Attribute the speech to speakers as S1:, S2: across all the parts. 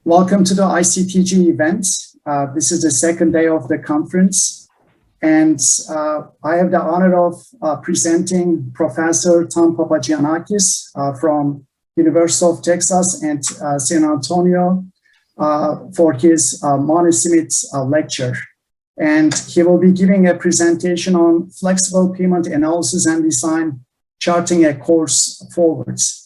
S1: Welcome to the ICTG event. This is the second day of the conference, and I have the honor of presenting Professor Tom Papagiannakis from University of Texas and San Antonio for his Monismith Lecture. And he will be giving a presentation on flexible pavement analysis and design, charting a course forwards.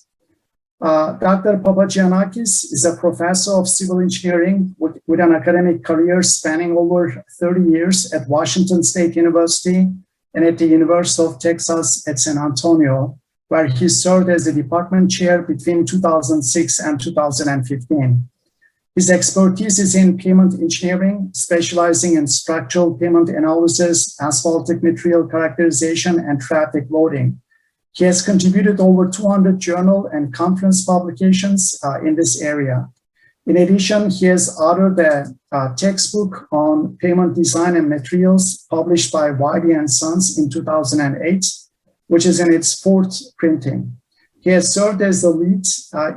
S1: Dr. Papagiannakis is a professor of civil engineering with an academic career spanning over 30 years at Washington State University and at the University of Texas at San Antonio, where he served as a department chair between 2006 and 2015. His expertise is in pavement engineering, specializing in structural pavement analysis, asphaltic material characterization, and traffic loading. He has contributed over 200 journal and conference publications in this area. In addition, he has authored a textbook on pavement design and materials published by Wiley & Sons in 2008, which is in its fourth printing. He has served as the lead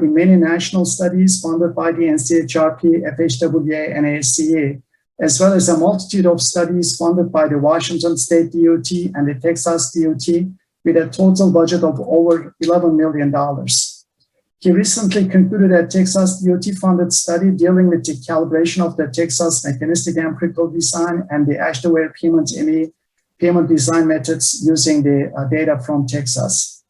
S1: in many national studies funded by the NCHRP, FHWA, and ASCE, as well as a multitude of studies funded by the Washington State DOT and the Texas DOT, with a total budget of over $11 million. He recently concluded a Texas DOT-funded study dealing with the calibration of the Texas Mechanistic empirical design and the Ashton-Ware pavement design methods using the data from Texas.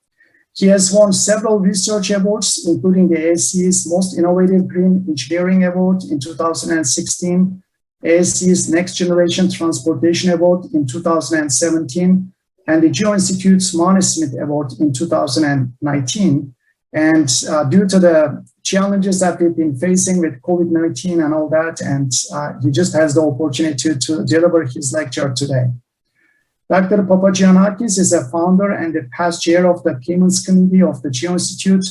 S1: He has won several research awards, including the ASCE's Most Innovative Green Engineering Award in 2016, ASCE's Next Generation Transportation Award in 2017, and the Geo-Institute's Monismith Award in 2019. And due to the challenges that we've been facing with COVID-19 and all that, and he just has the opportunity to deliver his lecture today. Dr. Papagiannakis is a founder and the past chair of the Payments Committee of the Geo-Institute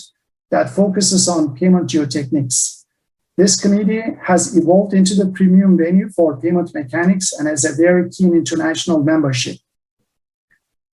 S1: that focuses on payment geotechnics. This committee has evolved into the premium venue for payment mechanics and has a very keen international membership.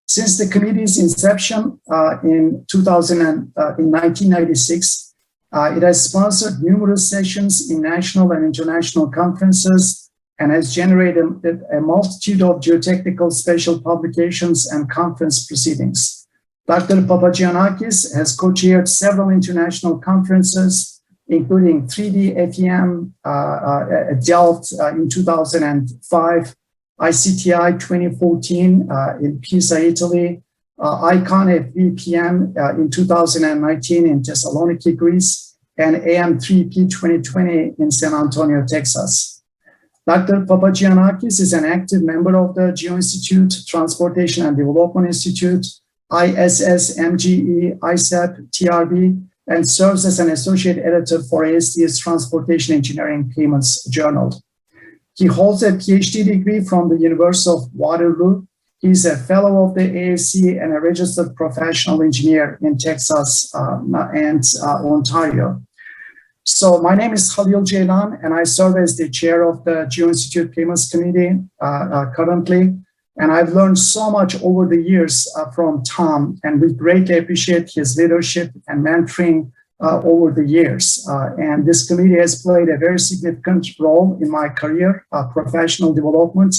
S1: Since the committee's inception in 1996, it has sponsored numerous sessions in national and international conferences and has generated a multitude of geotechnical special publications and conference proceedings. Dr. Papagiannakis has co-chaired several international conferences, including 3D FEM at Delft in 2005, ICTI 2014 in Pisa, Italy, ICON FVPM in 2019 in Thessaloniki, Greece, and AM3P 2020 in San Antonio, Texas. Dr. Papagiannakis is an active member of the Geo-Institute, Transportation and Development Institute, ISS, MGE, ISAP, TRB, and serves as an associate editor for ASCE's Transportation Engineering Payments Journal. He holds a PhD degree from the University of Waterloo. He's a fellow of the ASCE and a registered professional engineer in Texas and Ontario. So my name is Khalil Ceylan, and I serve as the chair of the Geo-Institute Payments Committee currently. And I've learned so much over the years from Tom, and we greatly appreciate his leadership and mentoring over the years. And this committee has played a very significant role in my career, professional development,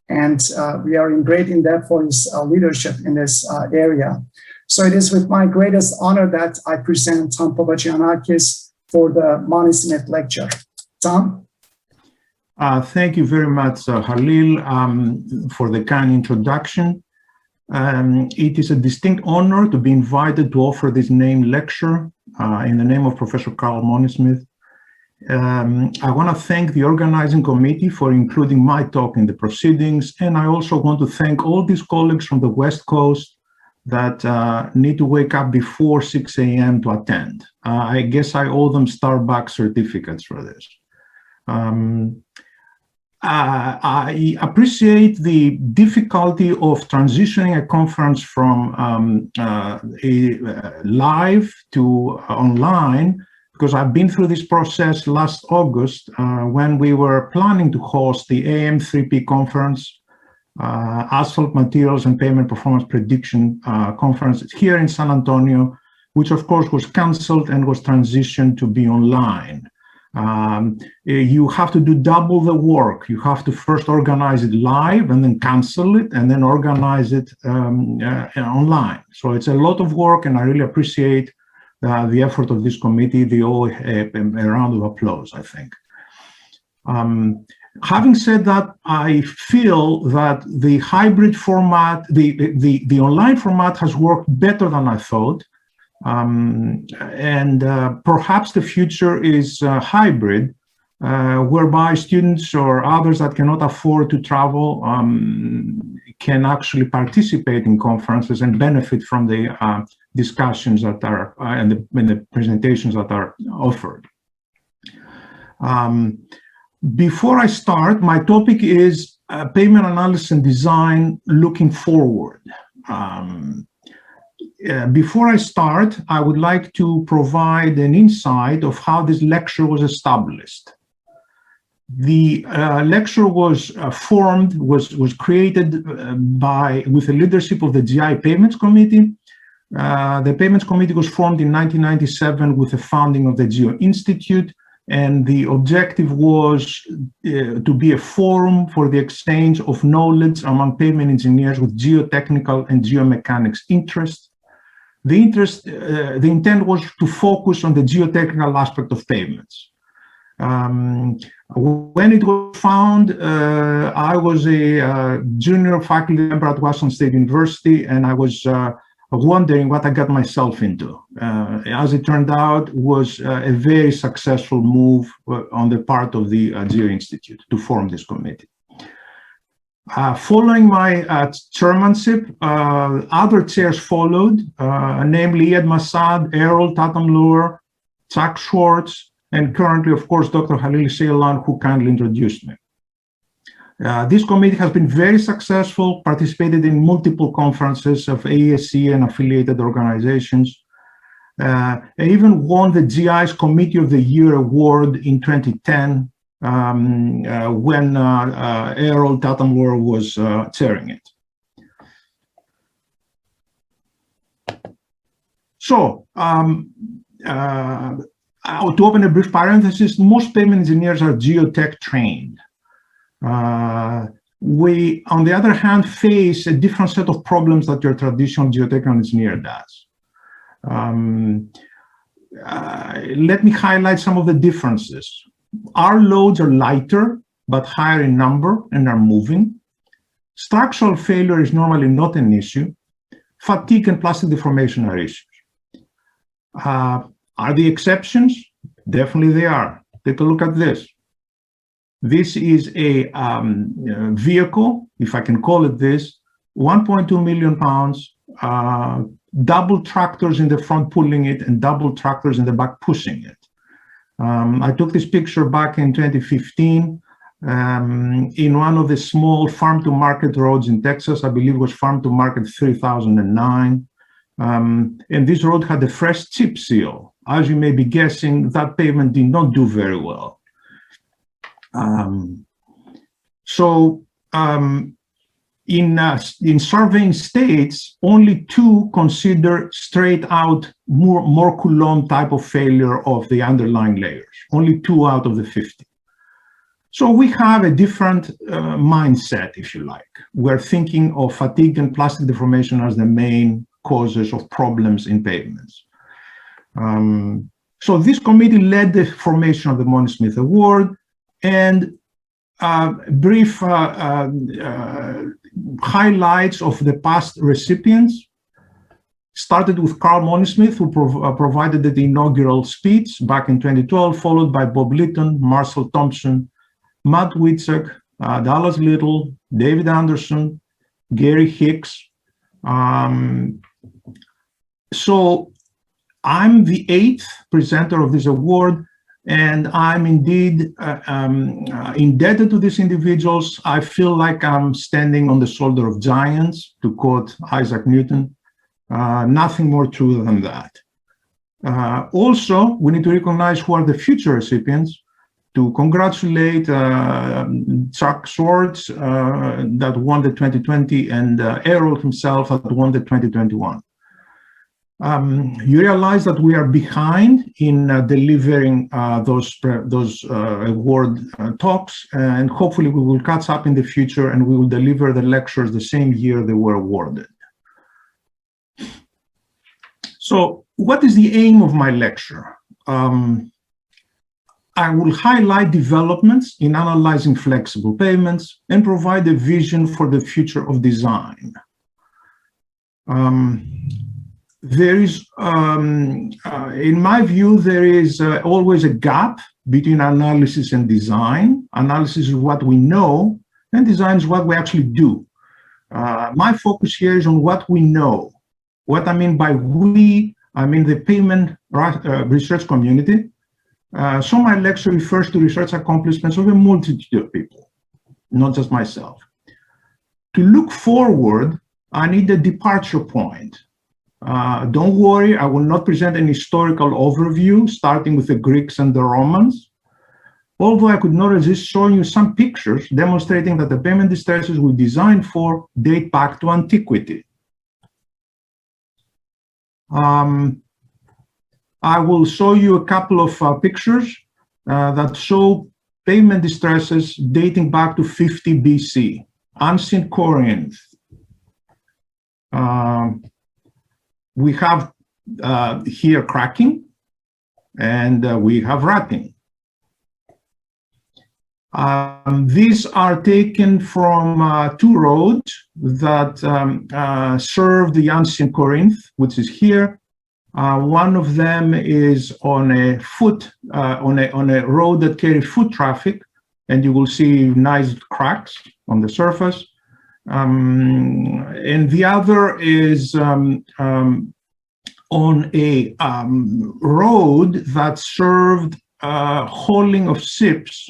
S1: and we are in great debt for his leadership in this area. So it is with my greatest honor that I present Tom Papagiannakis for the Monismith Lecture. Tom?
S2: Thank you very much, Khalil, for the kind introduction. It is a distinct honor to be invited to offer this named lecture in the name of Professor Carl Monismith. I want to thank the organizing committee for including my talk in the proceedings, and I also want to thank all these colleagues from the West Coast that need to wake up before 6 a.m. to attend. I guess I owe them Starbucks certificates for this. I appreciate the difficulty of transitioning a conference from live to online, because I've been through this process last August when we were planning to host the AM3P conference, Asphalt Materials and Pavement Performance Prediction conference here in San Antonio, which of course was canceled and was transitioned to be online. You have to do double the work. You have to first organize it live and then cancel it and then organize it online. So it's a lot of work, and I really appreciate the effort of this committee. They owe a round of applause, I think. Having said that, I feel that the hybrid format, the online format has worked better than I thought. Perhaps the future is hybrid, whereby students or others that cannot afford to travel can actually participate in conferences and benefit from the discussions that are and the presentations that are offered. Before I start, my topic is pavement analysis and design looking forward. Before I start, I would like to provide an insight of how this lecture was established. The lecture was created with the leadership of the GI Pavements Committee. The Pavements Committee was formed in 1997 with the founding of the Geo-Institute, and the objective was to be a forum for the exchange of knowledge among pavement engineers with geotechnical and geomechanics interests. The intent was to focus on the geotechnical aspect of pavements. When it was found, I was a junior faculty member at Washington State University, and I was wondering what I got myself into. As it turned out, was a very successful move on the part of the Geo-Institute to form this committee. Following my chairmanship, other chairs followed, namely Ed Massad, Errol Tatamlour, Chuck Schwartz, and currently, of course, Dr. Halil Ceylan, who kindly introduced me. This committee has been very successful, participated in multiple conferences of ASCE and affiliated organizations, and even won the GI's Committee of the Year award in 2010 when Errol Tatamlour was chairing it. So, to open a brief parenthesis, most pavement engineers are geotech trained. We, on the other hand, face a different set of problems that your traditional geotechnical engineer does. Let me highlight some of the differences. Our loads are lighter, but higher in number and are moving. Structural failure is normally not an issue. Fatigue and plastic deformation are issues. Are the exceptions? Definitely they are. Take a look at this. This is a vehicle, if I can call it this, 1.2 million pounds, double tractors in the front pulling it and double tractors in the back pushing it. I took this picture back in 2015 in one of the small farm-to-market roads in Texas. I believe it was Farm-to-Market 3009. And this road had a fresh chip seal. As you may be guessing, that pavement did not do very well. In surveying states, only 2 consider straight out more Coulomb type of failure of the underlying layers, only 2 out of the 50. So we have a different mindset, if you like. We're thinking of fatigue and plastic deformation as the main causes of problems in pavements. So this committee led the formation of the Monismith Award, and brief highlights of the past recipients started with Carl Monismith, who provided the inaugural speech back in 2012, followed by Bob Litton, Marcel Thompson, Matt Witzek, Dallas Little, David Anderson, Gary Hicks. So I'm the 8th presenter of this award, and I'm indeed indebted to these individuals. I feel like I'm standing on the shoulder of giants, to quote Isaac Newton. Nothing more true than that. Also, we need to recognize who are the future recipients, to congratulate Chuck Schwartz that won the 2020 and Errol himself that won the 2021. You realize that we are behind in delivering those award talks, and hopefully we will catch up in the future and we will deliver the lectures the same year they were awarded. So what is the aim of my lecture? I will highlight developments in analyzing flexible pavements and provide a vision for the future of design. There is, in my view, there is always a gap between analysis and design. Analysis is what we know, and design is what we actually do. My focus here is on what we know. What I mean by we, I mean the pavement research community. So my lecture refers to research accomplishments of a multitude of people, not just myself. To look forward, I need a departure point. Don't worry, I will not present an historical overview, starting with the Greeks and the Romans, although I could not resist showing you some pictures demonstrating that the pavement distresses we designed for date back to antiquity. I will show you a couple of pictures that show pavement distresses dating back to 50 BC, ancient Corinth. We have here cracking, and we have rutting. These are taken from two roads that serve the ancient Corinth, which is here. One of them is on a on a road that carries foot traffic, and you will see nice cracks on the surface. And the other is on a road that served hauling of ships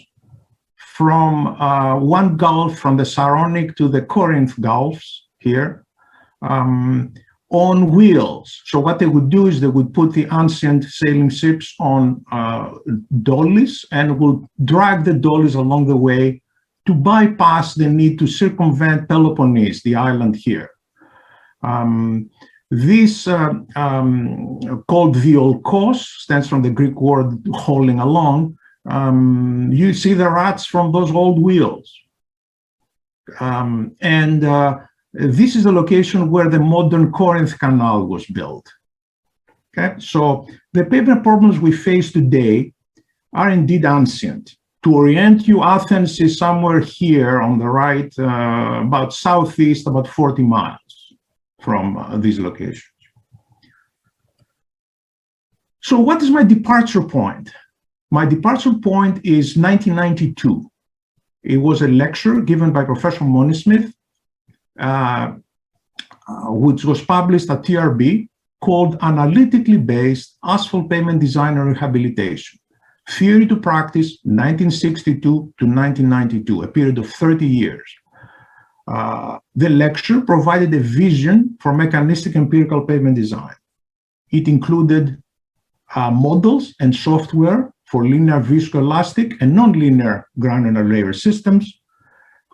S2: from one gulf, from the Saronic to the Corinth Gulfs here, on wheels. So what they would do is they would put the ancient sailing ships on dollies and would drag the dollies along the way to bypass the need to circumvent Peloponnese, the island here. This called violkos, stands from the Greek word hauling along. You see the ruts from those old wheels. This is the location where the modern Corinth Canal was built. Okay, so the pavement problems we face today are indeed ancient. To orient you, Athens is somewhere here on the right, about southeast, about 40 miles from these locations. So what is my departure point? My departure point is 1992. It was a lecture given by Professor Monismith, which was published at TRB, called Analytically Based Asphalt Pavement Design and Rehabilitation, Theory to Practice, 1962 to 1992, a period of 30 years. The lecture provided a vision for mechanistic empirical pavement design. It included models and software for linear viscoelastic and nonlinear granular layer systems,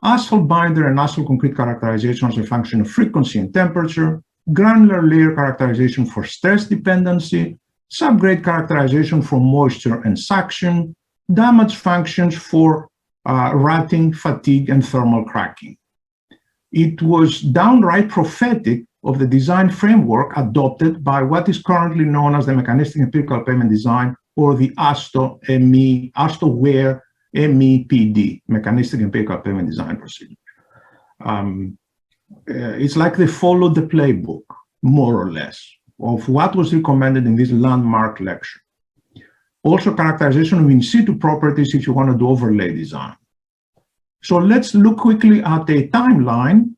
S2: asphalt binder and asphalt concrete characterization as a function of frequency and temperature, granular layer characterization for stress dependency, subgrade characterization for moisture and suction, damage functions for rutting, fatigue, and thermal cracking. It was downright prophetic of the design framework adopted by what is currently known as the Mechanistic Empirical Pavement Design, or the ASTO-WARE MEPD, Mechanistic Empirical Pavement Design Procedure. It's like they followed the playbook, more or less, of what was recommended in this landmark lecture. Also, characterization of in situ properties if you want to do overlay design. So let's look quickly at a timeline.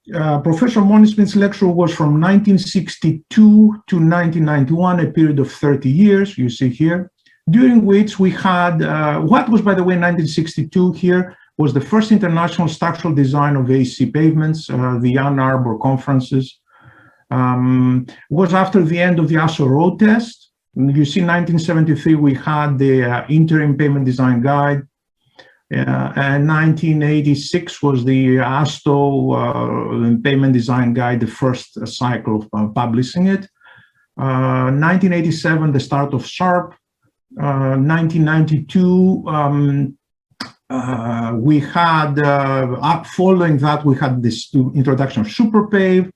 S2: Professor Monismith's lecture was from 1962 to 1991, a period of 30 years, you see here, during which we had, what was, by the way, 1962 here, was the first international structural design of ASCE pavements, the Ann Arbor conferences. Was after the end of the ASCE road test. You see, 1973, we had the interim pavement design guide. And 1986 was the ASTO Pavement Design Guide, the first cycle of publishing it. 1987, the start of SHARP. 1992, we had, following that, we had this introduction of SuperPave.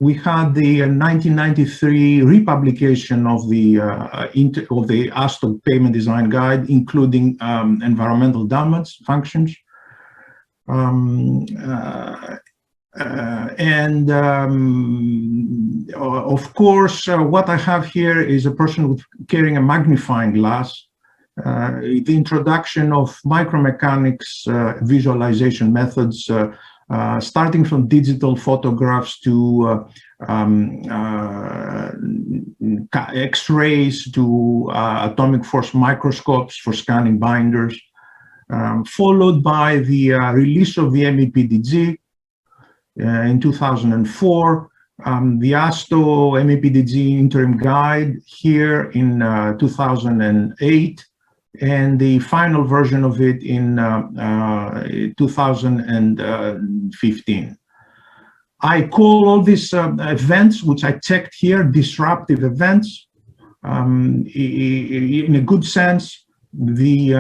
S2: We had the 1993 republication of the ASTO Pavement Design Guide, including environmental damage functions. Of course, what I have here is a person carrying a magnifying glass. The introduction of micromechanics visualization methods, starting from digital photographs to X-rays to atomic force microscopes for scanning binders, followed by the release of the Mpdg in 2004, the ASTO Mpdg interim guide here in 2008, and the final version of it in 2015. I call all these events, which I checked here, disruptive events. In a good sense, the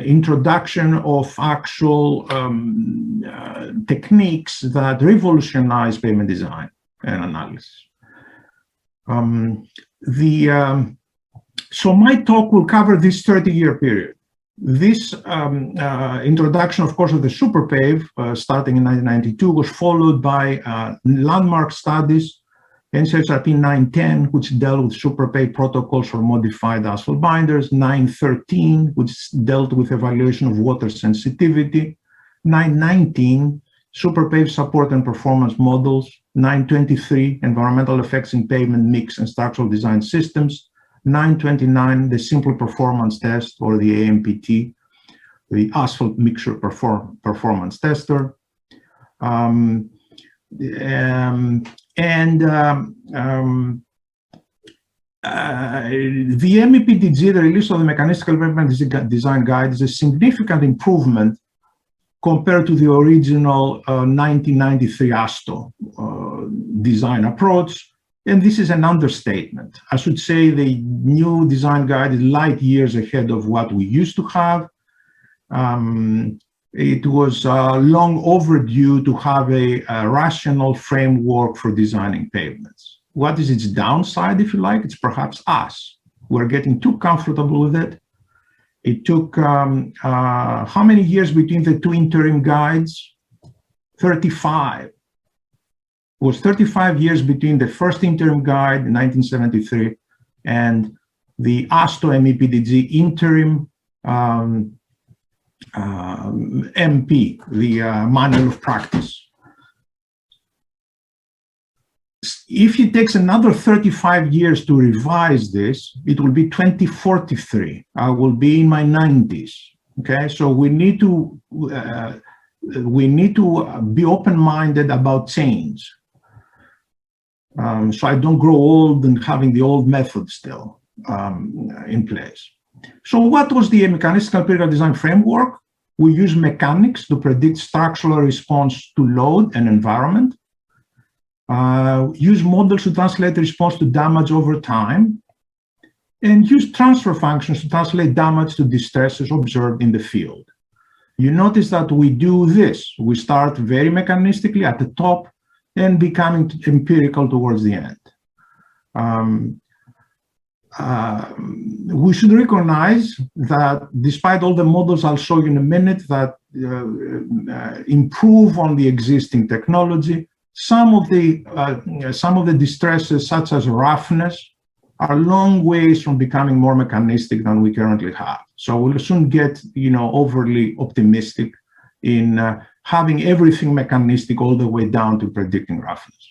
S2: introduction of actual techniques that revolutionize pavement design and analysis. So my talk will cover this 30-year period. This introduction, of course, of the SuperPave, starting in 1992, was followed by landmark studies, NCHRP 910, which dealt with SuperPave protocols for modified asphalt binders, 913, which dealt with evaluation of water sensitivity, 919, SuperPave support and performance models, 923, environmental effects in pavement mix and structural design systems, 929, the simple performance test, or the AMPT, the asphalt mixture performance tester. The Mpdg, the release of the Mechanistical Pavement Design Guide, is a significant improvement compared to the original 1993 ASTO design approach. And this is an understatement. I should say the new design guide is light years ahead of what we used to have. It was long overdue to have a rational framework for designing pavements. What is its downside, if you like? It's perhaps us. We're getting too comfortable with it. It took how many years between the two interim guides? 35. It was 35 years between the first interim guide in 1973 and the ASTO Mpdg interim MP, the manual of practice. If it takes another 35 years to revise this, it will be 2043. I will be in my 90s. Okay, so we need to be open-minded about change. So I don't grow old and having the old method still in place. So what was the mechanistical empirical design framework? We use mechanics to predict structural response to load and environment. Use models to translate the response to damage over time, and use transfer functions to translate damage to distresses observed in the field. You notice that we do this. We start very mechanistically at the top and becoming empirical towards the end. We should recognize that despite all the models I'll show you in a minute that improve on the existing technology, some of the distresses, such as roughness, are long ways from becoming more mechanistic than we currently have. So we'll soon get, overly optimistic in having everything mechanistic all the way down to predicting roughness.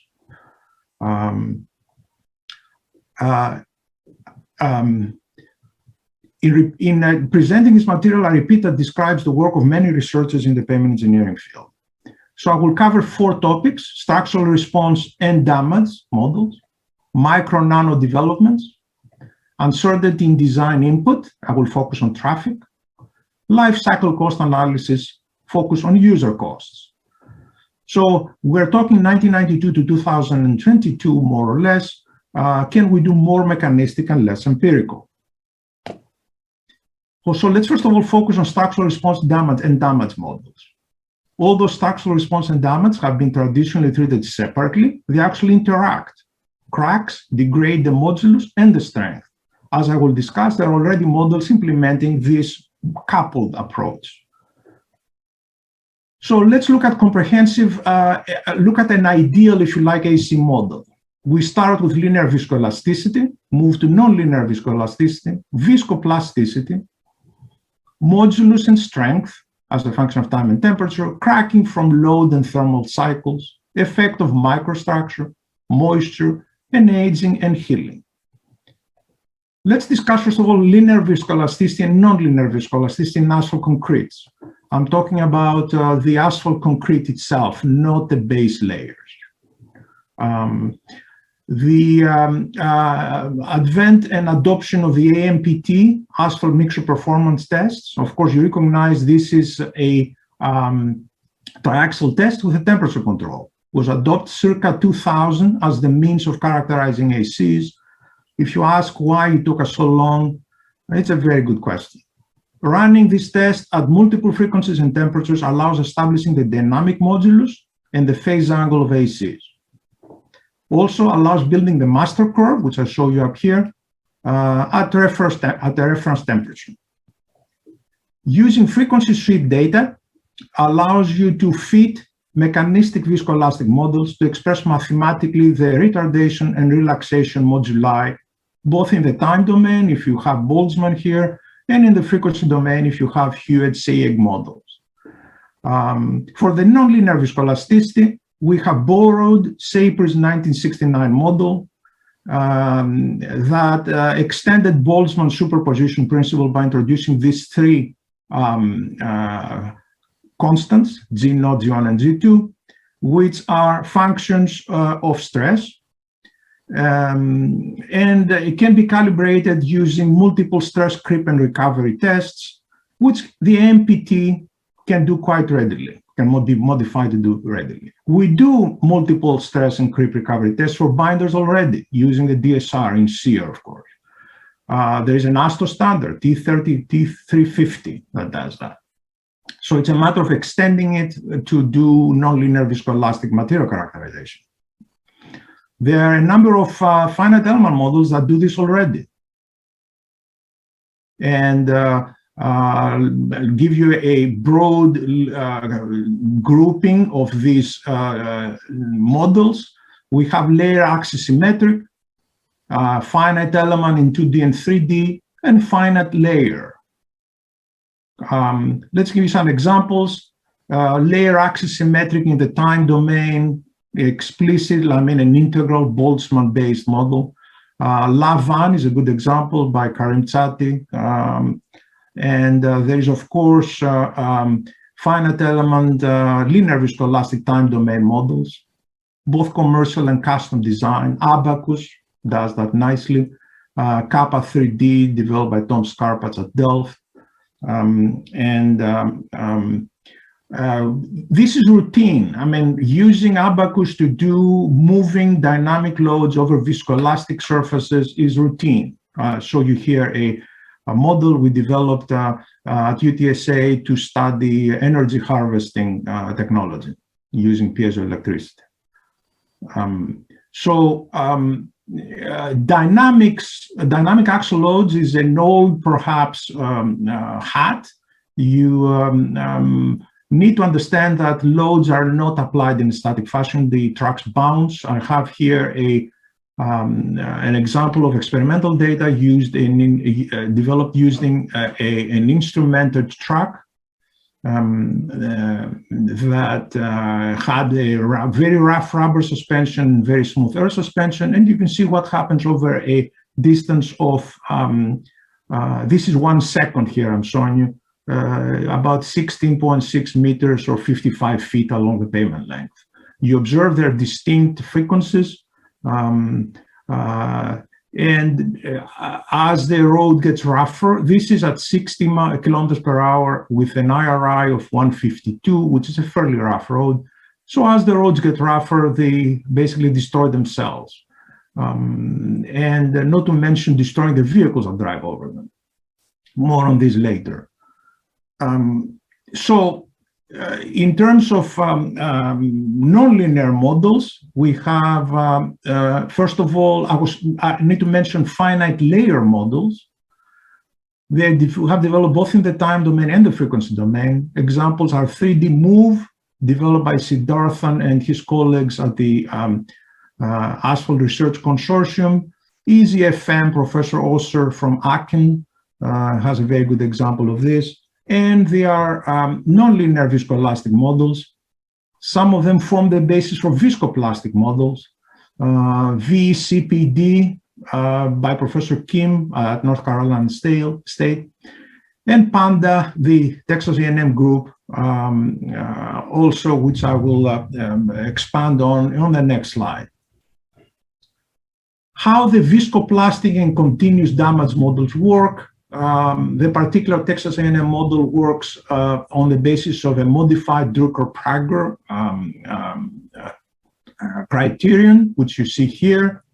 S2: In presenting this material, I repeat that describes the work of many researchers in the pavement engineering field. So I will cover 4 topics: structural response and damage models, micro-nano developments, uncertainty in design input. I will focus on traffic, life cycle cost analysis focus on user costs. So we're talking 1992 to 2022, more or less. Can we do more mechanistic and less empirical? So let's first of all focus on structural response damage and damage models. Although structural response and damage have been traditionally treated separately, they actually interact. Cracks degrade the modulus and the strength. As I will discuss, there are already models implementing this coupled approach. So let's look at comprehensive, look at an ideal, if you like, ASCE model. We start with linear viscoelasticity, move to nonlinear viscoelasticity, viscoplasticity, modulus and strength as a function of time and temperature, cracking from load and thermal cycles, effect of microstructure, moisture, and aging and healing. Let's discuss, first of all, linear viscoelasticity and nonlinear viscoelasticity in asphalt concretes. I'm talking about the asphalt concrete itself, not the base layers. The advent and adoption of the AMPT, asphalt mixture performance tests. Of course, you recognize this is a triaxial test with a temperature control. It was adopted circa 2000 as the means of characterizing ASCEs. If you ask why it took us so long, it's a very good question. Running this test at multiple frequencies and temperatures allows establishing the dynamic modulus and the phase angle of ASCEs. Also allows building the master curve, which I show you up here, at the reference temperature. Using frequency sweep data allows you to fit mechanistic viscoelastic models to express mathematically the retardation and relaxation moduli, both in the time domain, if you have Boltzmann here, and in the frequency domain, if you have Hewitt-Sayegh models. For the nonlinear viscoelasticity, we have borrowed Saper's 1969 model that extended Boltzmann's superposition principle by introducing these three constants, G0, G1, and G2, which are functions of stress. And it can be calibrated using multiple stress creep and recovery tests, which the MPT can do quite readily, can be modified to do readily. We do multiple stress and creep recovery tests for binders already, using the DSR in SEER, of course. There is an ASTO standard, T30, T350, that does that. So it's a matter of extending it to do nonlinear viscoelastic material characterization. There are a number of finite element models that do this already. And I'll give you a broad grouping of these models. We have layer axis symmetric, finite element in 2D and 3D, and finite layer. Let's give you some examples. Layer axis symmetric in the time domain, explicit, I mean an integral Boltzmann-based model. Lavan is a good example by Karim Chatti. And there is, of course, finite element linear viscoelastic time domain models, both commercial and custom design. Abacus does that nicely. Kappa 3D developed by Tom Skarpats at Delft. This is routine. I mean, using Abacus to do moving dynamic loads over viscoelastic surfaces is routine. Show you here a model we developed at UTSA to study energy harvesting technology using piezoelectricity. Dynamic axial loads is an old, perhaps, hat. You need to understand that loads are not applied in a static fashion. The tracks bounce. I have here an example of experimental data used developed using an instrumented track that had a very rough rubber suspension, very smooth air suspension, and you can see what happens over a distance of, this is 1 second here I'm showing you, about 16.6 meters or 55 feet along the pavement length. You observe their distinct frequencies. And as the road gets rougher, this is at 60 kilometers per hour with an IRI of 152, which is a fairly rough road. So as the roads get rougher, they basically destroy themselves. And not to mention destroying the vehicles that drive over them. More on this later. In terms of nonlinear models, we have, first of all, I need to mention finite layer models. They have developed both in the time domain and the frequency domain. Examples are 3D Move, developed by Siddharthan and his colleagues at the Asphalt Research Consortium. EasyFM, Professor Osser from Aachen has a very good example of this. And they are nonlinear viscoelastic models. Some of them form the basis for viscoplastic models. VCPD by Professor Kim at North Carolina State. And PANDA, the Texas A&M group, also, which I will expand on the next slide. How the viscoplastic and continuous damage models work. The particular Texas A&M model works on the basis of a modified Drucker-Prager criterion, which you see here,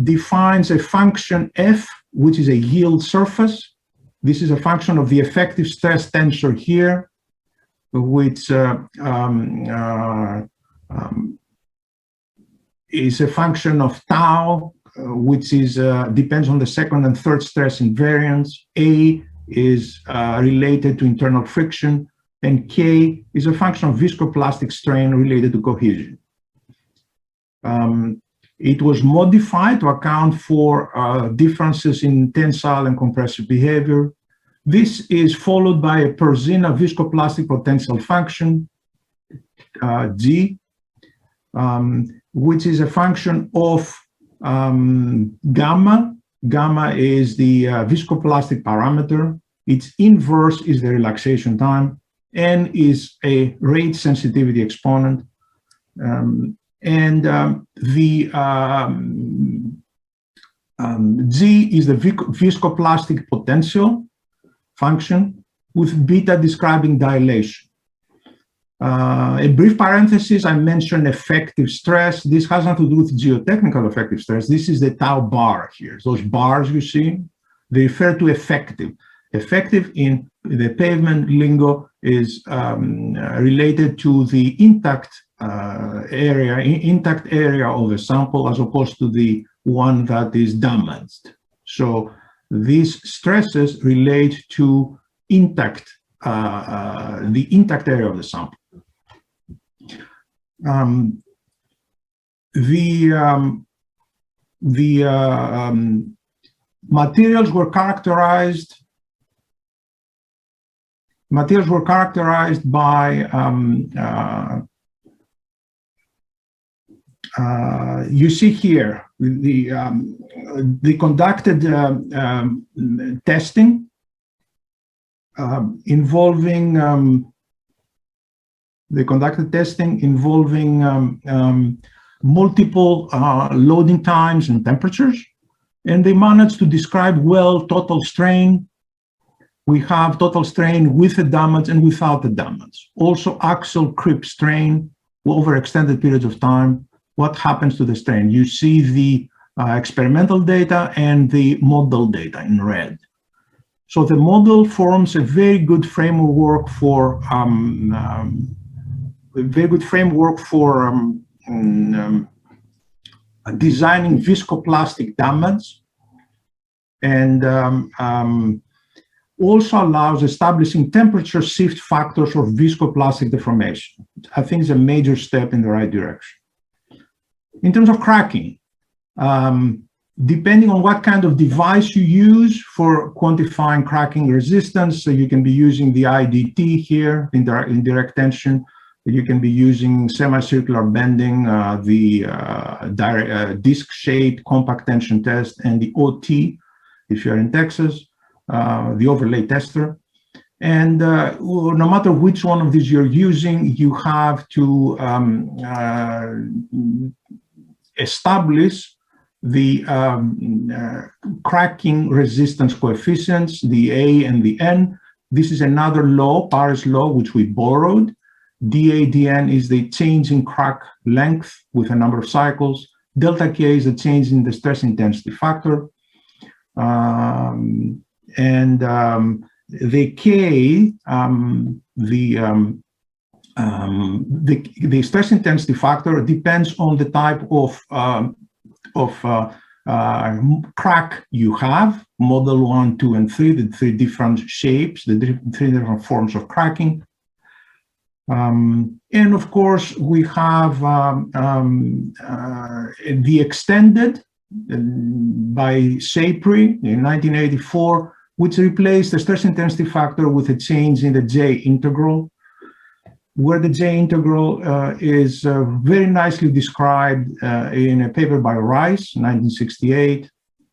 S2: defines a function f, which is a yield surface. This is a function of the effective stress tensor here, which is a function of tau, which is depends on the second and third stress invariance. A is related to internal friction, and K is a function of viscoplastic strain related to cohesion. It was modified to account for differences in tensile and compressive behavior. This is followed by a Perzina viscoplastic potential function, G, which is a function of gamma. Gamma is the viscoplastic parameter. Its inverse is the relaxation time. N is a rate sensitivity exponent. G is the viscoplastic potential function with beta describing dilation. A brief parenthesis, I mentioned effective stress. This has nothing to do with geotechnical effective stress. This is the tau bar here. Those bars you see, they refer to effective. Effective in the pavement lingo is related to the intact area of a sample as opposed to the one that is damaged. So these stresses relate to intact, the intact area of the sample. Materials were characterized by you see here they conducted testing involving multiple loading times and temperatures, and they managed to describe well total strain. We have total strain with the damage and without the damage. Also axial creep strain over extended periods of time. What happens to the strain? You see the experimental data and the model data in red. So the model forms a very good framework for designing viscoplastic damage, and also allows establishing temperature shift factors for viscoplastic deformation. I think it's a major step in the right direction. In terms of cracking, depending on what kind of device you use for quantifying cracking resistance, so you can be using the IDT here, indirect tension. You can be using semicircular bending, the disc-shaped compact tension test, and the OT, if you're in Texas, the overlay tester. And no matter which one of these you're using, you have to establish the cracking resistance coefficients, the A and the N. This is another law, Paris law, which we borrowed. dA/dN is the change in crack length with a number of cycles. Delta K is the change in the stress intensity factor. The K, the stress intensity factor depends on the type of crack you have, model 1, 2, and 3, the three different shapes, the three different forms of cracking. And of course, we have the extended by Sapri in 1984, which replaced the stress intensity factor with a change in the J integral, where the J integral is very nicely described in a paper by Rice, 1968.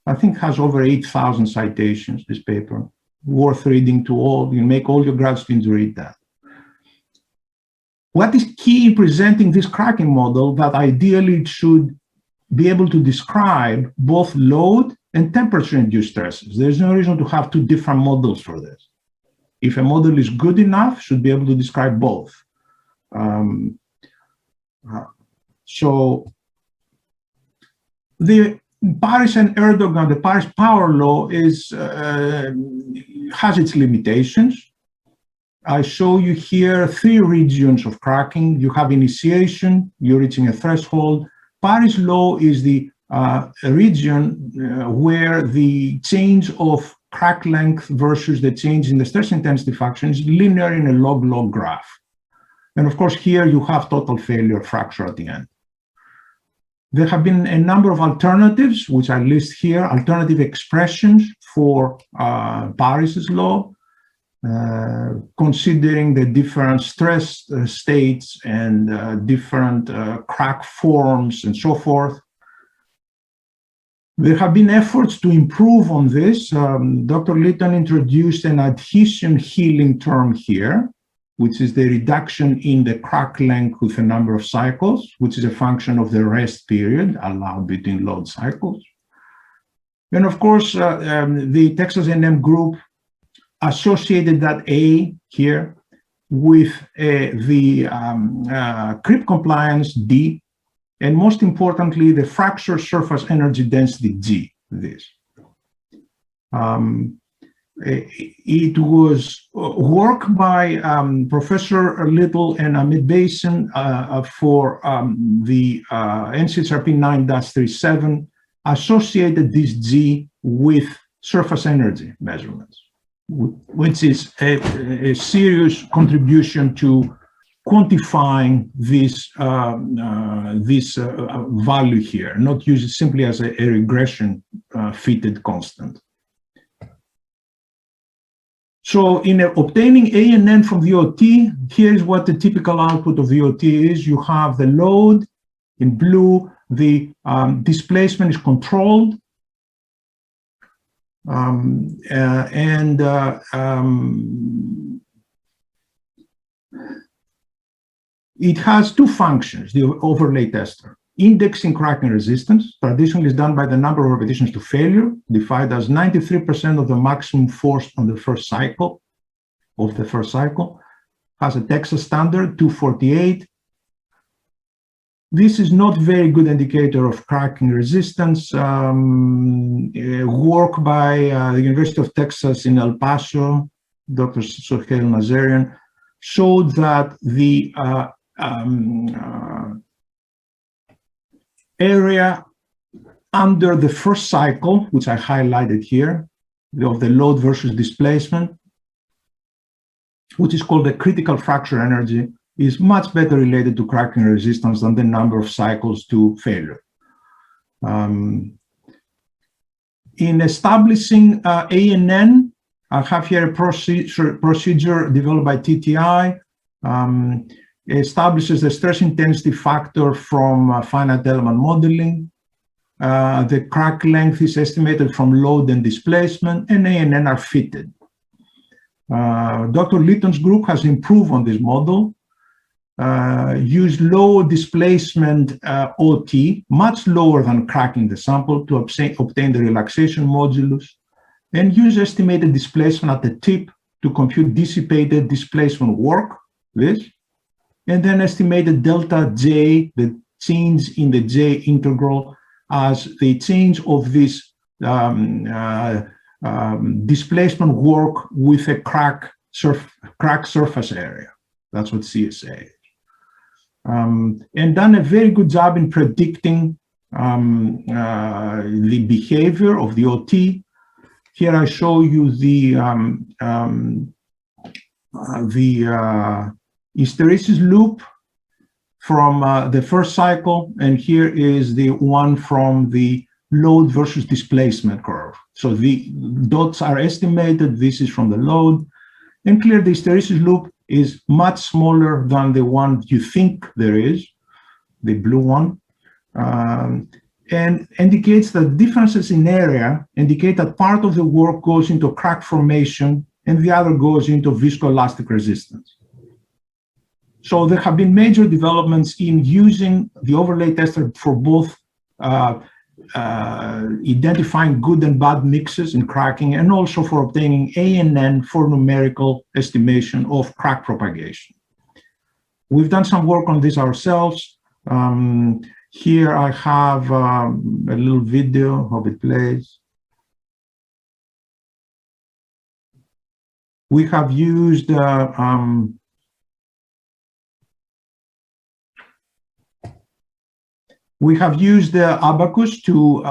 S2: I think has over 8,000 citations, this paper. Worth reading to all. You make all your grad students read that. What is key in presenting this cracking model, that ideally it should be able to describe both load and temperature-induced stresses. There's no reason to have two different models for this. If a model is good enough, it should be able to describe both. So the Paris and Erdogan, the Paris power law has its limitations. I show you here three regions of cracking. You have initiation, you're reaching a threshold. Paris law is the region where the change of crack length versus the change in the stress intensity function is linear in a log-log graph. And of course, here you have total failure fracture at the end. There have been a number of alternatives, which I list here, alternative expressions for Paris's law, considering the different stress states and different crack forms and so forth. There have been efforts to improve on this. Dr. Litton introduced an adhesion healing term here, which is the reduction in the crack length with a number of cycles, which is a function of the rest period allowed between load cycles. And of course, the Texas A&M group associated that A here with the creep compliance D, and most importantly, the fracture surface energy density G, this. It was work by Professor Little and Amit Basin for the NCHRP 9-37 associated this G with surface energy measurements, which is a serious contribution to quantifying this value here, not use it simply as a regression fitted constant. So in obtaining A and N from VOT, here's what the typical output of VOT is. You have the load in blue, the displacement is controlled, it has two functions, the overlay tester. Indexing cracking resistance, traditionally is done by the number of repetitions to failure, defined as 93% of the maximum force on the first cycle, has a Texas standard, 248. This is not very good indicator of cracking resistance. Work by the University of Texas in El Paso, Dr. Sohail Nazarian, showed that the area under the first cycle, which I highlighted here, of the load versus displacement, which is called the critical fracture energy, is much better related to cracking resistance than the number of cycles to failure. In establishing A and N, I have here a procedure developed by TTI, establishes the stress intensity factor from finite element modeling. The crack length is estimated from load and displacement, and A and N are fitted. Dr. Litton's group has improved on this model. use low displacement OT, much lower than cracking the sample to obtain the relaxation modulus, and use estimated displacement at the tip to compute dissipated displacement work, and then estimated delta J, the change in the J integral, as the change of this displacement work with a crack surface area. That's what CSA is. And done a very good job in predicting the behavior of the OT. Here I show you the hysteresis loop from the first cycle, and here is the one from the load versus displacement curve. So the dots are estimated, this is from the load, and clear the hysteresis loop is much smaller than the one you think there is, the blue one, and indicates that differences in area indicate that part of the work goes into crack formation and the other goes into viscoelastic resistance. So there have been major developments in using the overlay tester for both identifying good and bad mixes in cracking, and also for obtaining ANN for numerical estimation of crack propagation. We've done some work on this ourselves. Here I have a little video, hope it plays. We have used the abacus to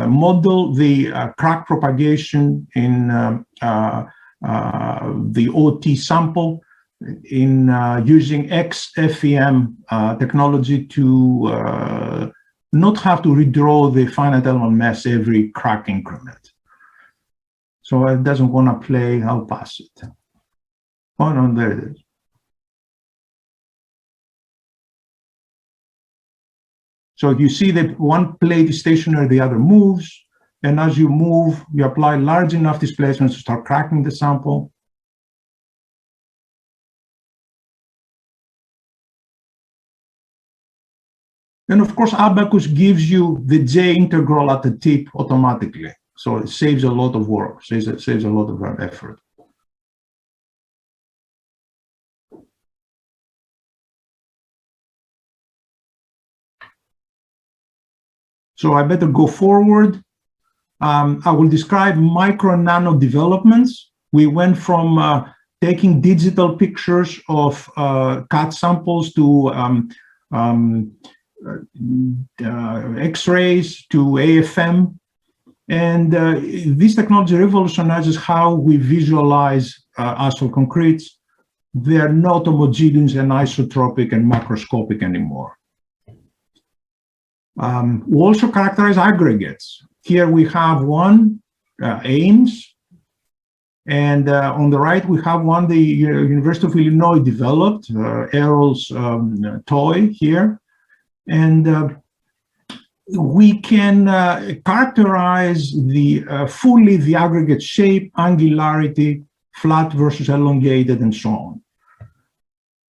S2: model the crack propagation in the OT sample in using XFEM technology to not have to redraw the finite element mass every crack increment. So it doesn't want to play, I'll pass it. Oh no, there it is. So you see that one plate is stationary, the other moves, and as you move, you apply large enough displacement to start cracking the sample. And of course, abacus gives you the J integral at the tip automatically. So it saves a lot of work, saves a lot of effort. So I better go forward. I will describe micro and nano developments. We went from taking digital pictures of CAT samples to X-rays to AFM. And this technology revolutionizes how we visualize asphalt concretes. They are not homogeneous and isotropic and macroscopic anymore. We also characterize aggregates. Here we have one, Ames, and on the right we have one the University of Illinois developed, Errol's toy here. And we can characterize fully the aggregate shape, angularity, flat versus elongated, and so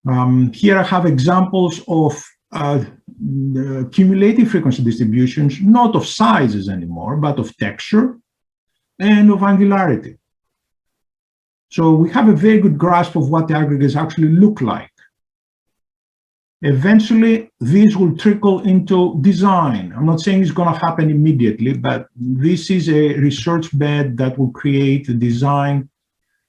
S2: on. Here I have examples of cumulative frequency distributions, not of sizes anymore, but of texture and of angularity. So we have a very good grasp of what the aggregates actually look like. Eventually, these will trickle into design. I'm not saying it's going to happen immediately, but this is a research bed that will create the design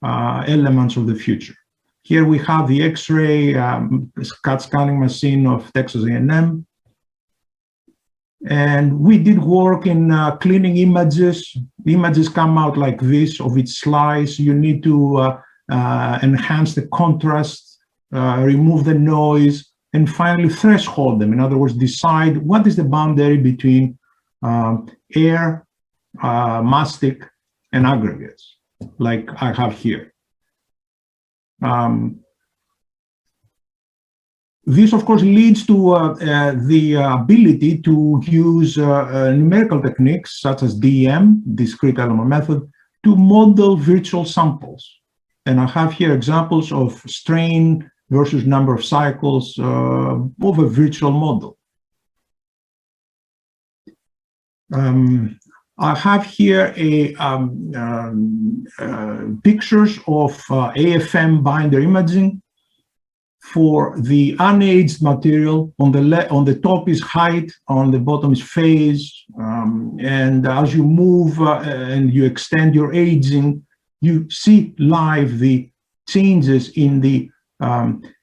S2: elements of the future. Here we have the X-ray CAT scanning machine of Texas A&M. And we did work in cleaning images. The images come out like this of its slice. You need to enhance the contrast, remove the noise, and finally threshold them. In other words, decide what is the boundary between air, mastic, and aggregates, like I have here. This, of course, leads to the ability to use numerical techniques such as DEM, discrete element method, to model virtual samples. And I have here examples of strain versus number of cycles of a virtual model. I have here pictures of AFM binder imaging for the unaged material. On the top is height, on the bottom is phase, and as you move and you extend your aging, you see live the changes in the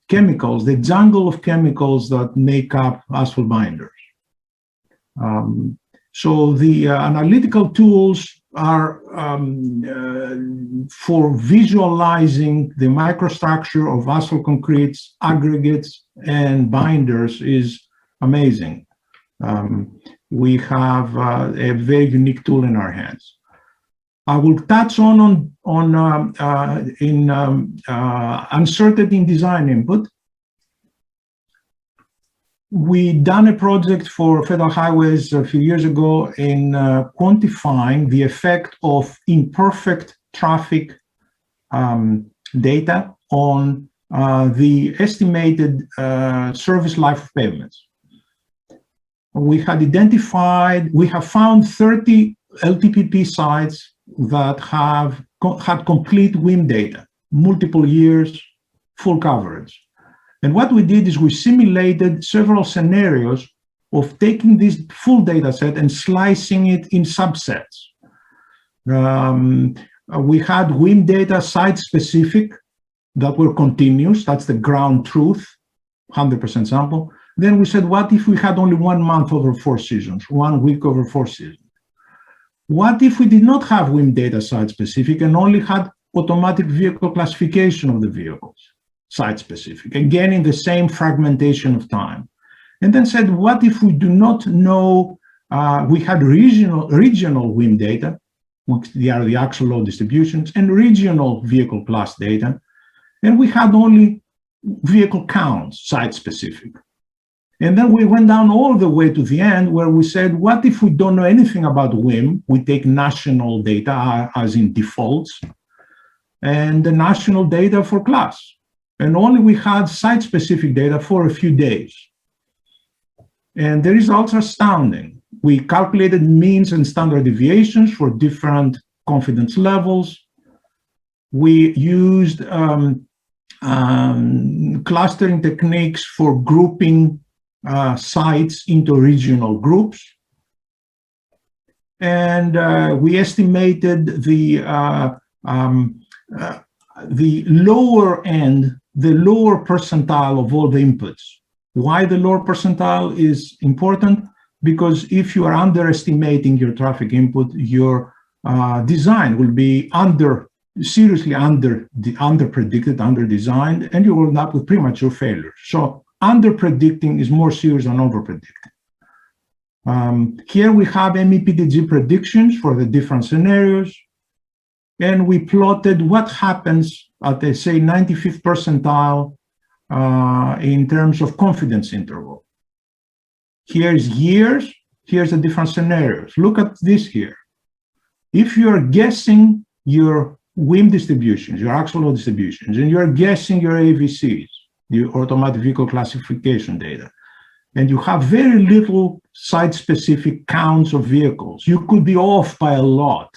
S2: chemicals, the jungle of chemicals that make up asphalt binders. So the analytical tools are for visualizing the microstructure of asphalt concretes, aggregates, and binders is amazing. We have a very unique tool in our hands. I will touch on uncertainty in design input. We done a project for federal highways a few years ago in quantifying the effect of imperfect traffic data on the estimated service life of pavements. We have found 30 LTPP sites that have had complete WIM data, multiple years, full coverage. And what we did is we simulated several scenarios of taking this full data set and slicing it in subsets. We had WIM data site-specific that were continuous, that's the ground truth, 100% sample. Then we said, what if we had only 1 month over 4 seasons, 1 week over 4 seasons? What if we did not have WIM data site-specific and only had automatic vehicle classification of the vehicles, site-specific, again in the same fragmentation of time? And then said, what if we do not know, we had regional WIM data, which are the axle load distributions, and regional vehicle class data, and we had only vehicle counts, site-specific. And then we went down all the way to the end where we said, what if we don't know anything about WIM? We take national data as in defaults and the national data for class. And only we had site-specific data for a few days. And the results are astounding. We calculated means and standard deviations for different confidence levels. We used clustering techniques for grouping sites into regional groups. And we estimated the lower end, the lower percentile of all the inputs. Why the lower percentile is important? Because if you are underestimating your traffic input, your design will be seriously under-predicted, under-designed, and you will end up with premature failures. So under-predicting is more serious than over-predicting. Here we have Mpdg predictions for the different scenarios, and we plotted what happens at the, say, 95th percentile in terms of confidence interval. Here's years, here's the different scenarios. Look at this here. If you're guessing your WIM distributions, your axle load distributions, and you're guessing your AVCs, the automatic vehicle classification data, and you have very little site-specific counts of vehicles, you could be off by a lot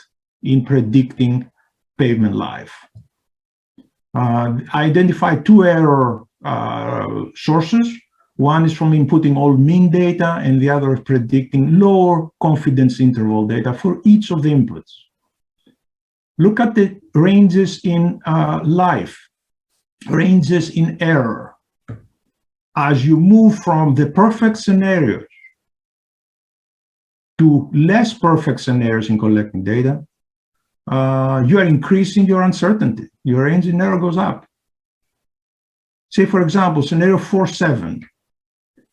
S2: in predicting pavement life. Identify 2 error sources. One is from inputting all mean data, and the other is predicting lower confidence interval data for each of the inputs. Look at the ranges in life, ranges in error. As you move from the perfect scenarios to less perfect scenarios in collecting data, you are increasing your uncertainty. Your range in error goes up. Say, for example, scenario 4.7.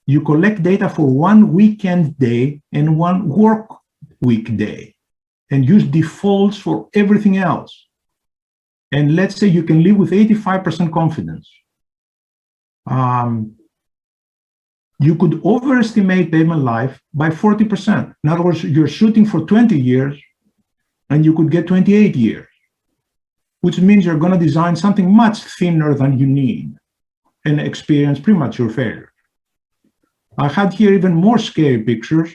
S2: You collect data for 1 weekend day and 1 work week day and use defaults for everything else. And let's say you can live with 85% confidence. You could overestimate pavement life by 40%. In other words, you're shooting for 20 years and you could get 28 years, which means you're going to design something much thinner than you need. and experience premature failure. I had here even more scary pictures.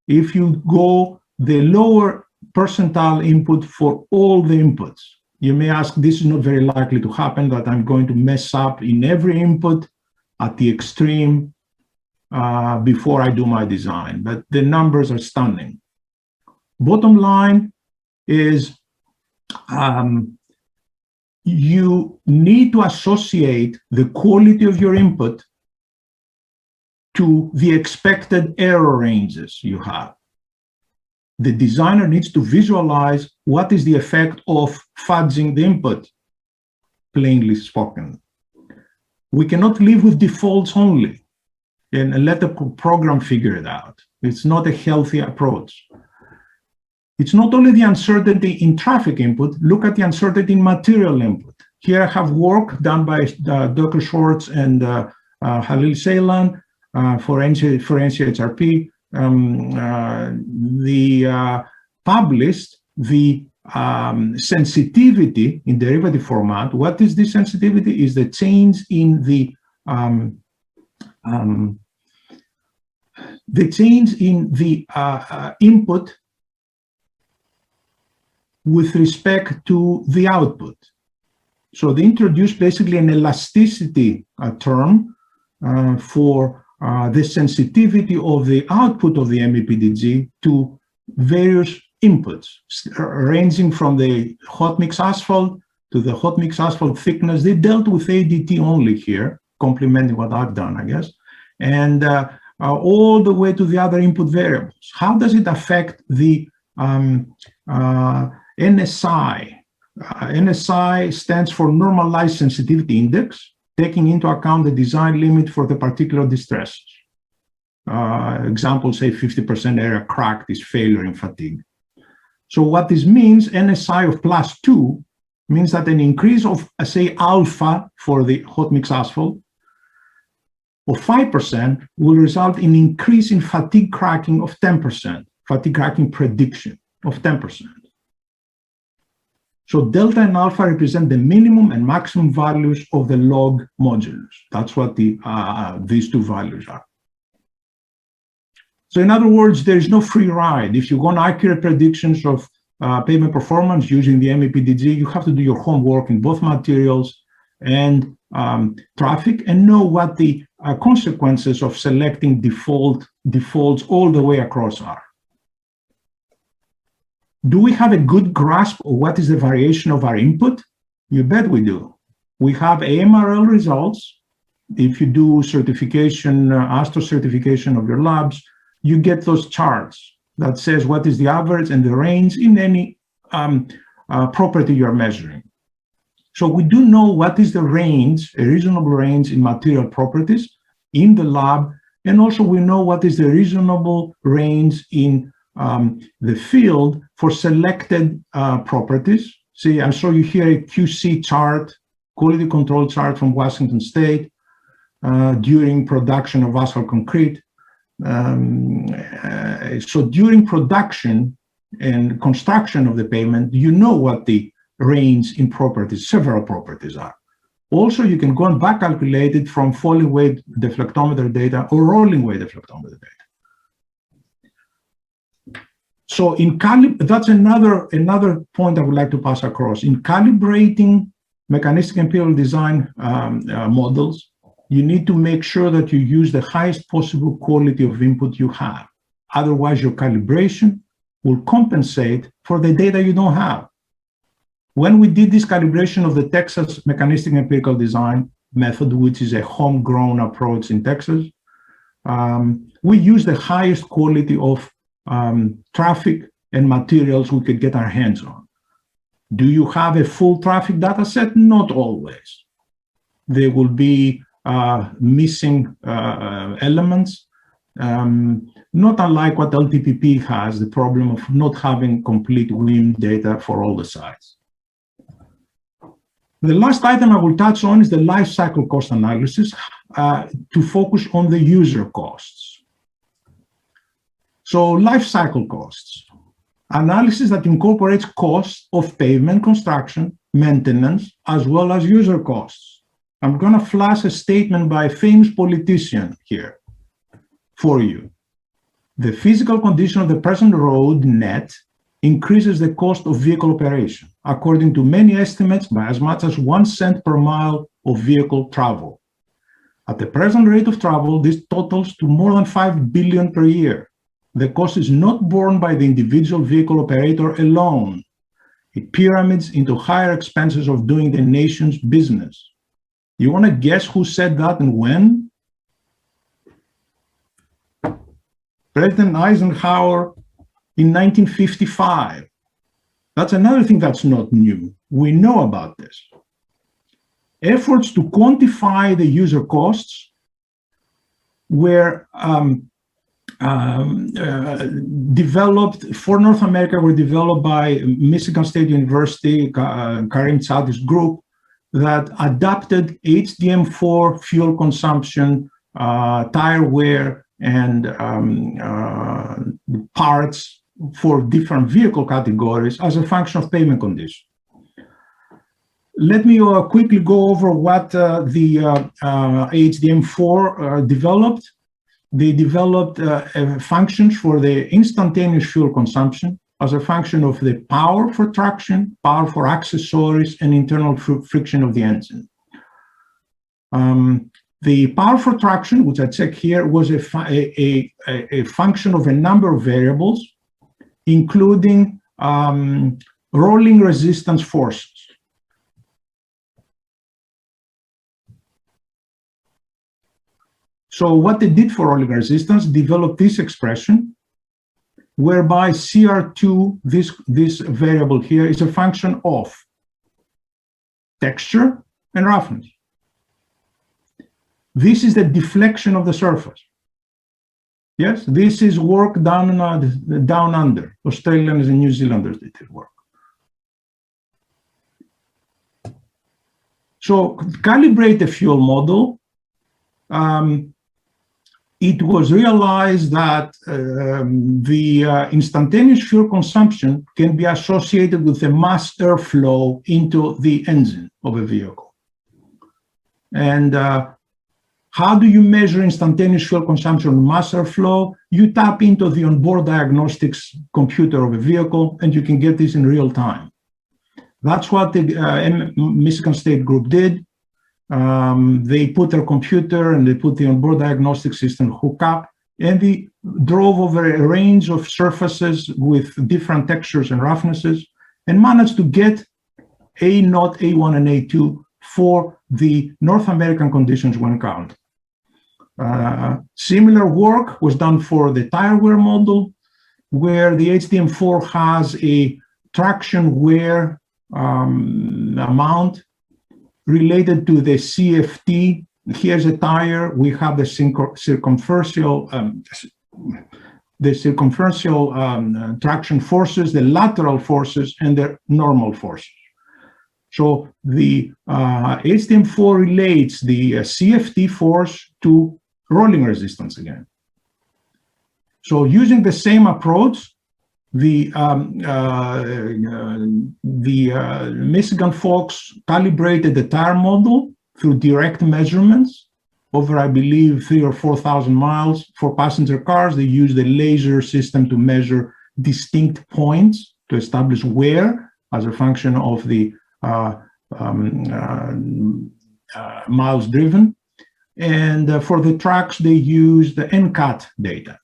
S2: If you go the lower percentile input for all the inputs, you may ask, this is not very likely to happen, that I'm going to mess up in every input at the extreme before I do my design, but the numbers are stunning. Bottom line is you need to associate the quality of your input to the expected error ranges you have. The designer needs to visualize what is the effect of fudging the input, plainly spoken. We cannot live with defaults only and let the program figure it out. It's not a healthy approach. It's not only the uncertainty in traffic input, look at the uncertainty in material input. Here I have work done by Dr. Schwartz and Halil Ceylan for NCHRP. Published the sensitivity in derivative format. What is this sensitivity? Is the change in the input with respect to the output. So they introduced basically an elasticity term for the sensitivity of the output of the Mpdg to various inputs, ranging from the hot mix asphalt to the hot mix asphalt thickness. They dealt with ADT only here, complementing what I've done, I guess, and all the way to the other input variables. How does it affect the NSI? NSI stands for Normalized Sensitivity Index, taking into account the design limit for the particular distresses. Example, say 50% area cracked is failure in fatigue. So what this means, NSI of +2 means that an increase of, say, alpha for the hot mix asphalt of 5% will result in increase in fatigue cracking of 10%, fatigue cracking prediction of 10%. So delta and alpha represent the minimum and maximum values of the log modulus. That's what these two values are. So in other words, there is no free ride. If you want accurate predictions of pavement performance using the Mpdg, you have to do your homework in both materials and traffic and know what the consequences of selecting defaults all the way across are. Do we have a good grasp of what is the variation of our input? You bet we do. We have AMRL results. If you do certification, ASTRO certification of your labs, you get those charts that says what is the average and the range in any property you're measuring. So we do know what is the range, a reasonable range in material properties in the lab, and also we know what is the reasonable range in the field for selected properties. See, I show you here a QC chart, quality control chart from Washington State during production of asphalt concrete. So during production and construction of the pavement, you know what the range in properties, several properties are. Also, you can go and back calculate it from falling weight deflectometer data or rolling weight deflectometer data. So that's another point I would like to pass across. In calibrating mechanistic empirical design models, you need to make sure that you use the highest possible quality of input you have. Otherwise, your calibration will compensate for the data you don't have. When we did this calibration of the Texas mechanistic empirical design method, which is a homegrown approach in Texas, we used the highest quality of traffic and materials we could get our hands on. Do you have a full traffic data set? Not always. There will be missing elements, not unlike what LTPP has, the problem of not having complete WIM data for all the sites. The last item I will touch on is the life cycle cost analysis to focus on the user costs. So life cycle costs, analysis that incorporates costs of pavement construction, maintenance, as well as user costs. I'm going to flash a statement by a famous politician here for you. The physical condition of the present road net increases the cost of vehicle operation, according to many estimates, by as much as 1 cent per mile of vehicle travel. At the present rate of travel, this totals to more than 5 billion per year. The cost is not borne by the individual vehicle operator alone. It pyramids into higher expenses of doing the nation's business. You want to guess who said that and when? President Eisenhower in 1955. That's another thing that's not new. We know about this. Efforts to quantify the user costs were developed for North America, were developed by Michigan State University, Karim Chadi's group, that adapted HDM4 fuel consumption, tire wear, and parts for different vehicle categories as a function of payment condition. Let me quickly go over what the HDM4 developed. They developed functions for the instantaneous fuel consumption as a function of the power for traction, power for accessories, and internal friction of the engine. The power for traction, which I check here, was a function of a number of variables, including rolling resistance forces. So what they did for rolling resistance, developed this expression, whereby CR2, this variable here, is a function of texture and roughness. This is the deflection of the surface. Yes, this is work done down under. Australians and New Zealanders did this work. So calibrate the fuel model. It was realized that the instantaneous fuel consumption can be associated with the mass airflow into the engine of a vehicle. And how do you measure instantaneous fuel consumption and mass airflow? You tap into the onboard diagnostics computer of a vehicle, and you can get this in real time. That's what the Michigan State group did. They put their computer and they put the onboard diagnostic system hookup, and they drove over a range of surfaces with different textures and roughnesses and managed to get A0, A1, and A2 for the North American conditions when counted. Similar work was done for the tire wear model, where the HDM4 has a traction wear amount related to the CFT. Here's a tire. We have the circumferential traction forces, the lateral forces, and the normal forces. So the HDM4 relates the CFT force to rolling resistance again. So using the same approach, the Michigan folks calibrated the tire model through direct measurements over, I believe, 3,000 or 4,000 miles. For passenger cars, they used a laser system to measure distinct points to establish wear as a function of the miles driven. And for the trucks, they used the NCAT data.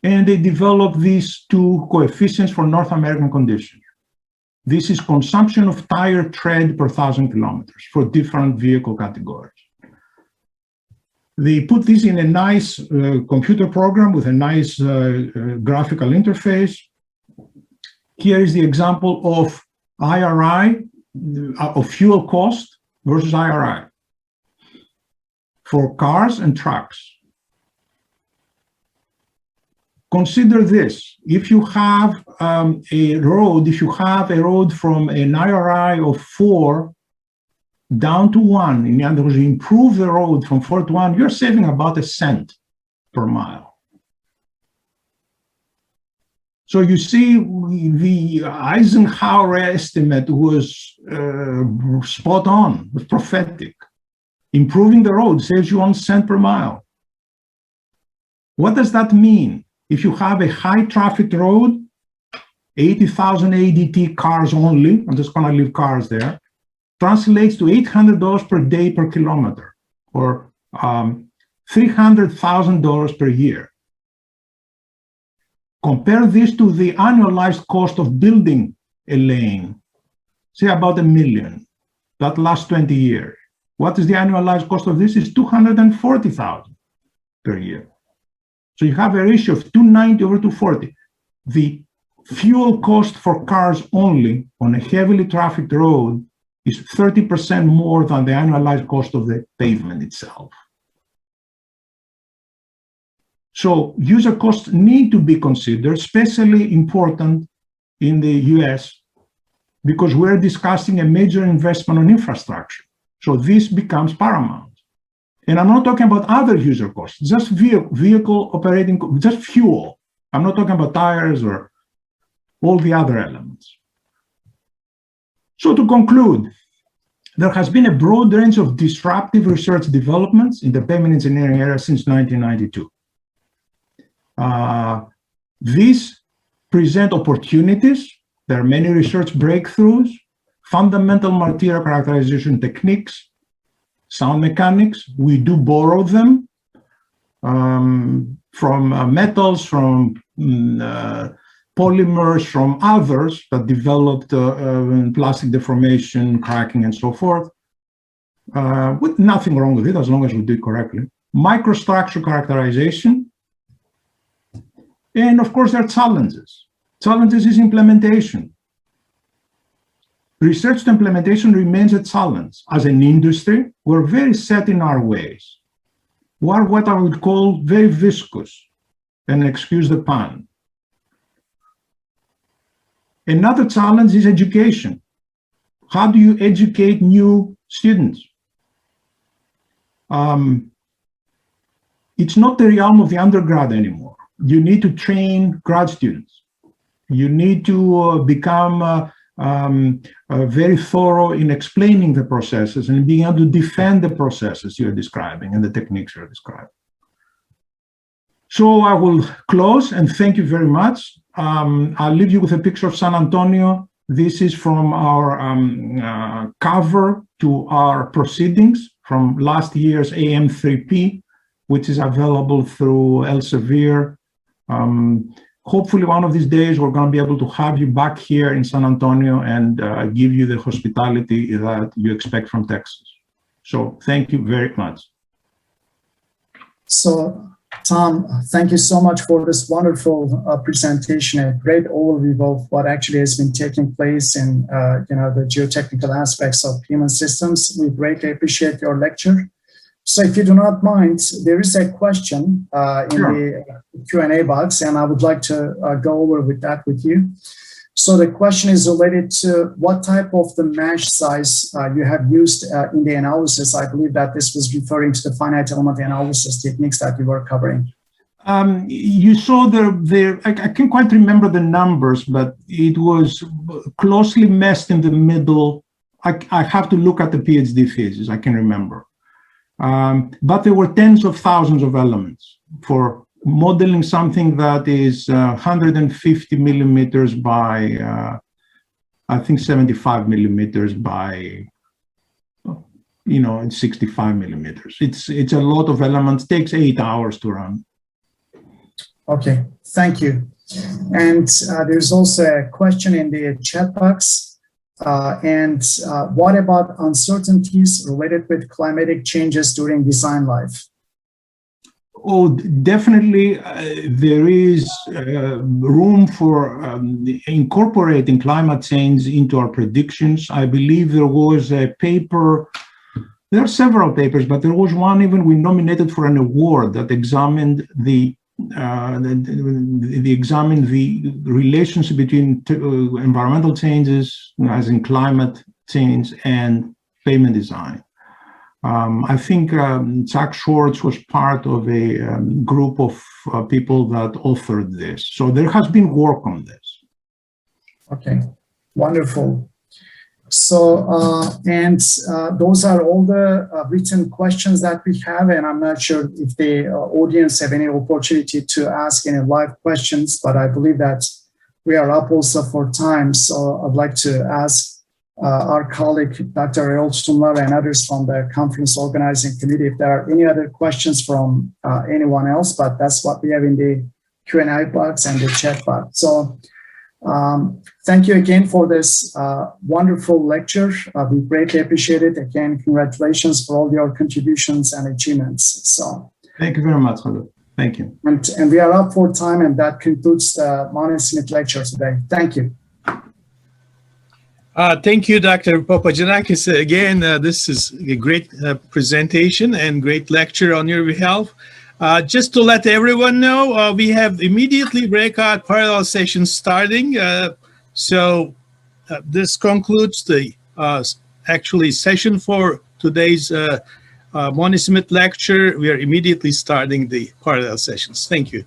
S2: And they developed these two coefficients for North American conditions. This is consumption of tire tread per 1,000 kilometers for different vehicle categories. They put this in a nice computer program with a nice graphical interface. Here is the example of IRI, of fuel cost versus IRI for cars and trucks. Consider this: if you have a road from an IRI of 4 down to 1, in other words, you improve the road from 4 to 1, you're saving about 1 cent per mile. So you see, the Eisenhower estimate was spot on, was prophetic. Improving the road saves you 1 cent per mile. What does that mean? If you have a high traffic road, 80,000 ADT cars only, I'm just going to leave cars there, translates to $800 per day per kilometer, or $300,000 per year. Compare this to the annualized cost of building a lane, say about $1 million. That lasts 20 years. What is the annualized cost of this? Is $240,000 per year. So you have a ratio of 290 over 240. The fuel cost for cars only on a heavily trafficked road is 30% more than the annualized cost of the pavement itself. So user costs need to be considered, especially important in the US, because we're discussing a major investment on infrastructure. So this becomes paramount. And I'm not talking about other user costs, just vehicle operating, just fuel. I'm not talking about tires or all the other elements. So to conclude, there has been a broad range of disruptive research developments in the pavement engineering area since 1992. These present opportunities. There are many research breakthroughs, fundamental material characterization techniques, sound mechanics. We do borrow them from metals, from polymers, from others that developed plastic deformation, cracking, and so forth, with nothing wrong with it as long as we do it correctly. Microstructure characterization. And of course, there are challenges. Challenges is implementation. Research to implementation remains a challenge. As an industry, we're very set in our ways. We're what I would call very viscous, and excuse the pun. Another challenge is education. How do you educate new students? It's not the realm of the undergrad anymore. You need to train grad students. You need to become very thorough in explaining the processes and being able to defend the processes you're describing and the techniques you're describing. So I will close and thank you very much. I'll leave you with a picture of San Antonio. This is from our cover to our proceedings from last year's AM3P, which is available through Elsevier. Hopefully one of these days we're going to be able to have you back here in San Antonio and give you the hospitality that you expect from Texas. So thank you very much.
S1: So Tom, thank you so much for this wonderful presentation, a great overview of what actually has been taking place in the geotechnical aspects of human systems. We greatly appreciate your lecture. So if you do not mind, there is a question in the Q&A box, and I would like to go over with that with you. So the question is related to what type of the mesh size you have used in the analysis. I believe that this was referring to the finite element analysis techniques that you were covering.
S2: You saw I can't quite remember the numbers, but it was closely meshed in the middle. I have to look at the PhD thesis, I can remember. But there were tens of thousands of elements for modeling something that is 150 millimeters by, I think 75 millimeters by, 65 millimeters. It's a lot of elements, takes 8 hours to run.
S1: Okay, thank you. And there's also a question in the chat box. What about uncertainties related with climatic changes during design life?
S2: Oh, definitely there is room for incorporating climate change into our predictions. I believe there was a paper, there are several papers, but there was one even we nominated for an award that examined the relationship between environmental changes, as in climate change, and pavement design. I think Zach Schwartz was part of a group of people that authored this. So there has been work on this.
S1: Okay, wonderful. So, those are all the written questions that we have, and I'm not sure if the audience have any opportunity to ask any live questions, but I believe that we are up also for time. So I'd like to ask our colleague, Dr. Errol Stumler, and others from the conference organizing committee if there are any other questions from anyone else, but that's what we have in the Q&A box and the chat box. So thank you again for this wonderful lecture. We greatly appreciate it. Again, congratulations for all your contributions and achievements. So
S2: thank you very much, Khalil. Thank you.
S1: And we are up for time, and that concludes the Monismith lecture today. Thank you.
S3: Thank you, Dr. Papagiannakis. Again, this is a great presentation and great lecture on your behalf. Just to let everyone know, we have immediately breakout parallel sessions starting. So this concludes the actually session for today's Monismith lecture. We are immediately starting the parallel sessions. Thank you.